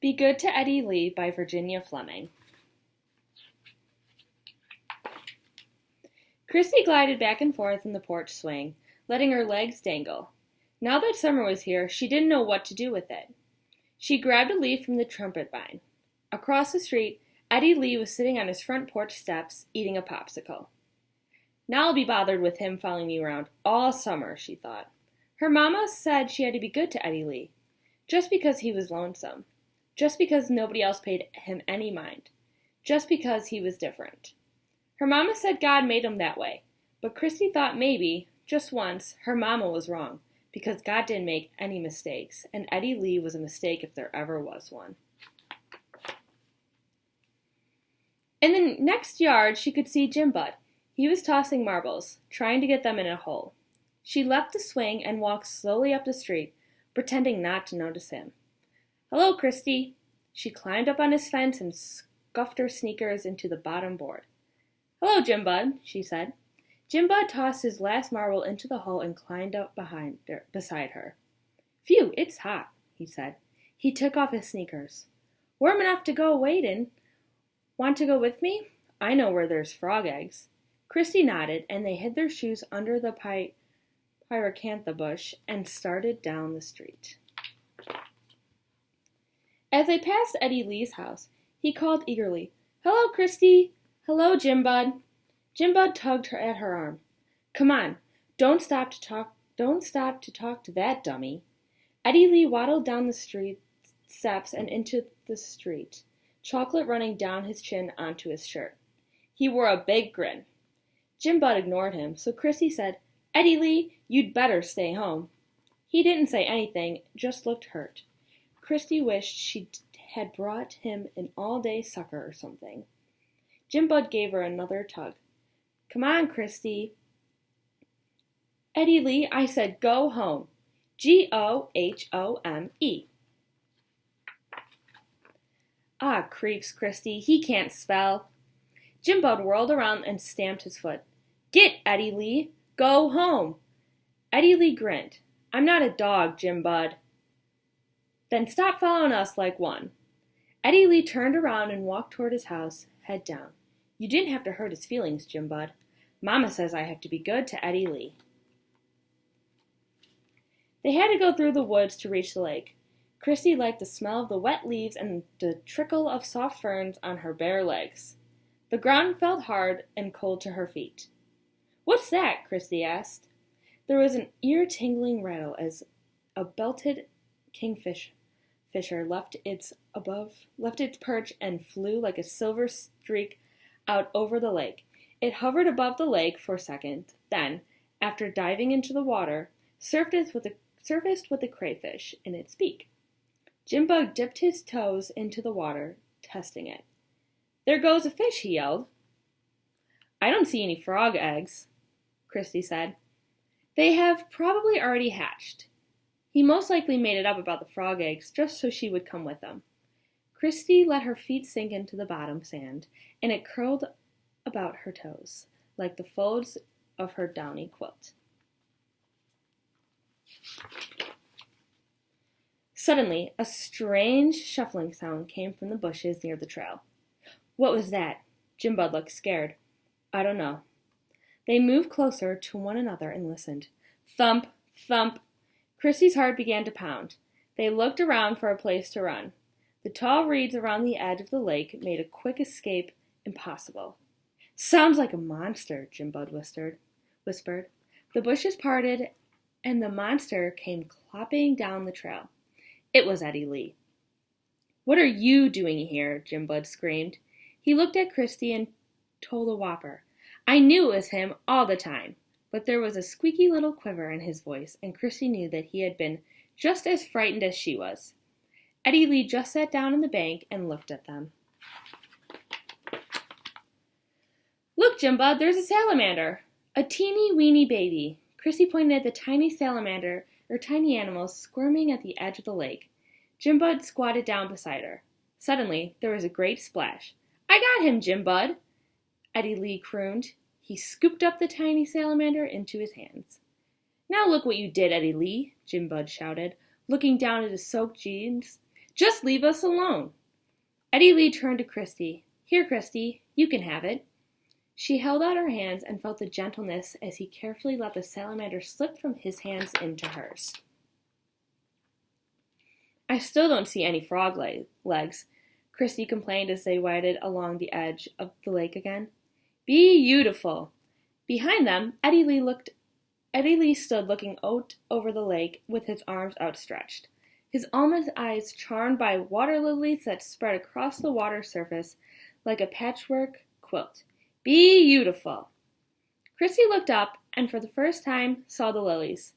Be Good to Eddie Lee by Virginia Fleming. Christy glided back and forth in the porch swing, letting her legs dangle. Now that summer was here, she didn't know what to do with it. She grabbed a leaf from the trumpet vine. Across the street, Eddie Lee was sitting on his front porch steps, eating a popsicle. Now I'll be bothered with him following me around all summer, she thought. Her mama said she had to be good to Eddie Lee, just because he was lonesome, just because nobody else paid him any mind, just because he was different. Her mama said God made him that way, but Christy thought maybe, just once, her mama was wrong, because God didn't make any mistakes, and Eddie Lee was a mistake if there ever was one. In the next yard, she could see Jim Bud. He was tossing marbles, trying to get them in a hole. She left the swing and walked slowly up the street, pretending not to notice him. "Hello, Christy." She climbed up on his fence and scuffed her sneakers into the bottom board. "Hello, Jim Bud," she said. Jim Bud tossed his last marble into the hole and climbed up beside her. "Phew, it's hot," he said. He took off his sneakers. "Warm enough to go wading. Want to go with me? I know where there's frog eggs." Christy nodded, and they hid their shoes under the pyracantha bush and started down the street. As they passed Eddie Lee's house, he called eagerly, "Hello, Christy." "Hello, Jim Bud." Jim Bud tugged her at her arm. "Come on, don't stop to talk to that dummy." Eddie Lee waddled down the street steps and into the street, chocolate running down his chin onto his shirt. He wore a big grin. Jim Bud ignored him, so Christy said, "Eddie Lee, you'd better stay home." He didn't say anything, just looked hurt. Christy wished she had brought him an all-day sucker or something. Jim Bud gave her another tug. "Come on, Christy." "Eddie Lee, I said go home. Gohome." "Ah, creeps, Christy, he can't spell." Jim Bud whirled around and stamped his foot. "Get, Eddie Lee, go home." Eddie Lee grinned. "I'm not a dog, Jim Bud." "Then stop following us like one." Eddie Lee turned around and walked toward his house, head down. "You didn't have to hurt his feelings, Jim Bud. Mama says I have to be good to Eddie Lee." They had to go through the woods to reach the lake. Christy liked the smell of the wet leaves and the trickle of soft ferns on her bare legs. The ground felt hard and cold to her feet. "What's that?" Christy asked. There was an ear-tingling rattle as a belted kingfisher left its perch and flew like a silver streak out over the lake. It hovered above the lake for a second, then, after diving into the water, surfaced with a crayfish in its beak. Jim Bud dipped his toes into the water, testing it. "There goes a fish," he yelled. "I don't see any frog eggs," Christy said. "They have probably already hatched." He most likely made it up about the frog eggs just so she would come with him. Christy let her feet sink into the bottom sand, and it curled about her toes, like the folds of her downy quilt. Suddenly, a strange shuffling sound came from the bushes near the trail. "What was that?" Jim Bud looked scared. "I don't know." They moved closer to one another and listened. Thump, thump. Christy's heart began to pound. They looked around for a place to run. The tall reeds around the edge of the lake made a quick escape impossible. "Sounds like a monster," Jim Bud whispered. The bushes parted, and the monster came clopping down the trail. It was Eddie Lee. "What are you doing here?" Jim Bud screamed. He looked at Christy and told a whopper. "I knew it was him all the time." But there was a squeaky little quiver in his voice, and Christy knew that he had been just as frightened as she was. Eddie Lee just sat down on the bank and looked at them. "Look, Jim Bud, there's a salamander. A teeny-weeny baby." Christy pointed at the tiny tiny animals squirming at the edge of the lake. Jim Bud squatted down beside her. Suddenly, there was a great splash. "I got him, Jim Bud," Eddie Lee crooned. He scooped up the tiny salamander into his hands. "Now look what you did, Eddie Lee," Jim Bud shouted, looking down at his soaked jeans. Just leave us alone. Eddie Lee turned to Christy. Here, Christy, you can have it. She held out her hands and felt the gentleness as he carefully let the salamander slip from his hands into hers. I still don't see any frog legs, Christy complained as they waded along the edge of the lake again. Beautiful. Behind them, Eddie Lee stood looking out over the lake with his arms outstretched, his almond eyes charmed by water lilies that spread across the water surface like a patchwork quilt. Beautiful. Christy looked up and for the first time saw the lilies.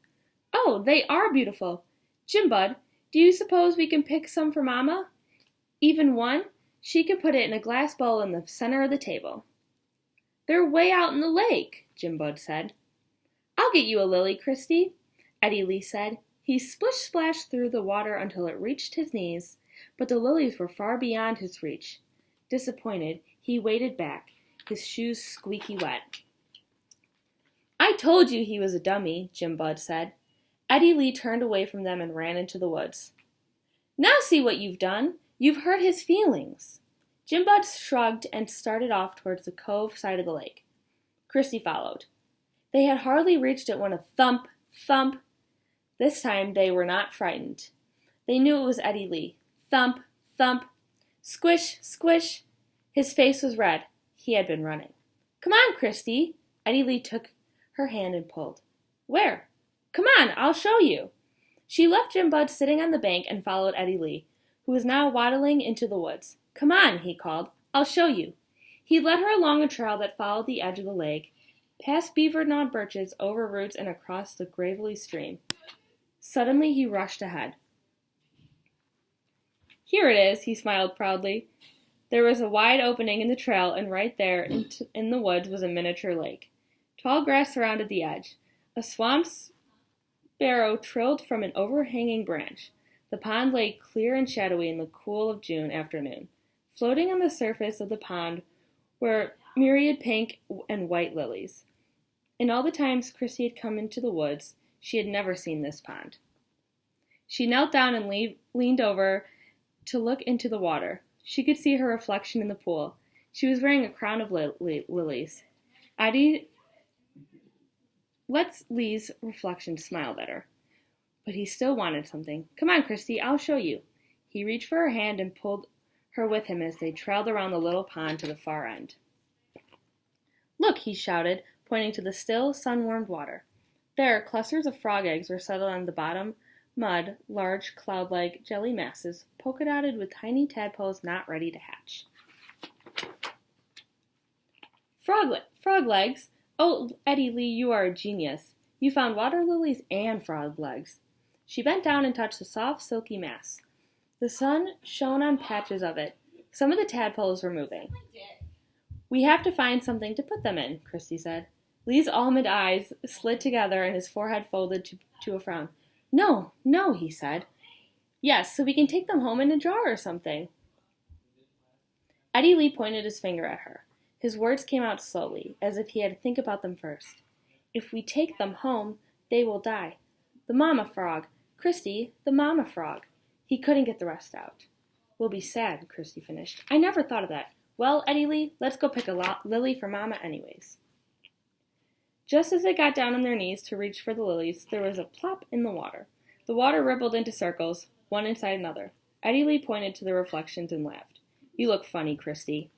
Oh, they are beautiful. Jim Bud, do you suppose we can pick some for Mama? Even one? She could put it in a glass bowl in the center of the table. They're way out in the lake, Jim Bud said. I'll get you a lily, Christy, Eddie Lee said. He splish-splashed through the water until it reached his knees, but the lilies were far beyond his reach. Disappointed, he waded back, his shoes squeaky wet. I told you he was a dummy, Jim Bud said. Eddie Lee turned away from them and ran into the woods. Now see what you've done. You've hurt his feelings. Jim Bud shrugged and started off towards the cove side of the lake. Christy followed. They had hardly reached it when a thump, thump. This time they were not frightened. They knew it was Eddie Lee. Thump, thump. Squish, squish. His face was red. He had been running. Come on, Christy. Eddie Lee took her hand and pulled. Where? Come on, I'll show you. She left Jim Bud sitting on the bank and followed Eddie Lee, who was now waddling into the woods. Come on, he called. I'll show you. He led her along a trail that followed the edge of the lake, past beaver-gnawed birches, over roots, and across the gravelly stream. Suddenly he rushed ahead. Here it is, he smiled proudly. There was a wide opening in the trail, and right there in the woods was a miniature lake. Tall grass surrounded the edge. A swamp sparrow trilled from an overhanging branch. The pond lay clear and shadowy in the cool of June afternoon. Floating on the surface of the pond were myriad pink and white lilies. In all the times Christy had come into the woods, she had never seen this pond. She knelt down and leaned over to look into the water. She could see her reflection in the pool. She was wearing a crown of lilies. Eddie let Lee's reflection smiled at her. But he still wanted something. Come on, Christy, I'll show you. He reached for her hand and pulled her with him as they trailed around the little pond to the far end. Look, he shouted, pointing to the still, sun-warmed water. There, clusters of frog eggs were settled on the bottom mud, large, cloud-like jelly masses, polka-dotted with tiny tadpoles not ready to hatch. Frog legs? Oh, Eddie Lee, you are a genius. You found water lilies and frog legs. She bent down and touched the soft, silky mass. The sun shone on patches of it. Some of the tadpoles were moving. We have to find something to put them in, Christy said. Lee's almond eyes slid together and his forehead folded to a frown. No, he said. Yes, so we can take them home in a jar or something. Eddie Lee pointed his finger at her. His words came out slowly, as if he had to think about them first. If we take them home, they will die. The mama frog. Christy, the mama frog. He couldn't get the rest out. We'll be sad, Christy finished. I never thought of that. Well, Eddie Lee, let's go pick a lily for Mama anyways. Just as they got down on their knees to reach for the lilies, there was a plop in the water. The water rippled into circles, one inside another. Eddie Lee pointed to the reflections and laughed. You look funny, Christy.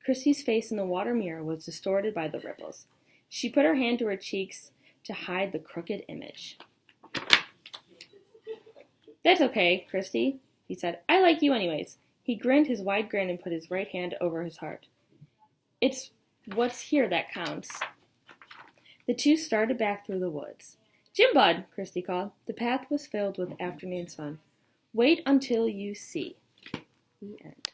Christy's face in the water mirror was distorted by the ripples. She put her hand to her cheeks to hide the crooked image. That's okay, Christy, he said. I like you anyways. He grinned his wide grin and put his right hand over his heart. It's what's here that counts. The two started back through the woods. Jim Bud, Christy called. The path was filled with afternoon sun. Wait until you see. The end.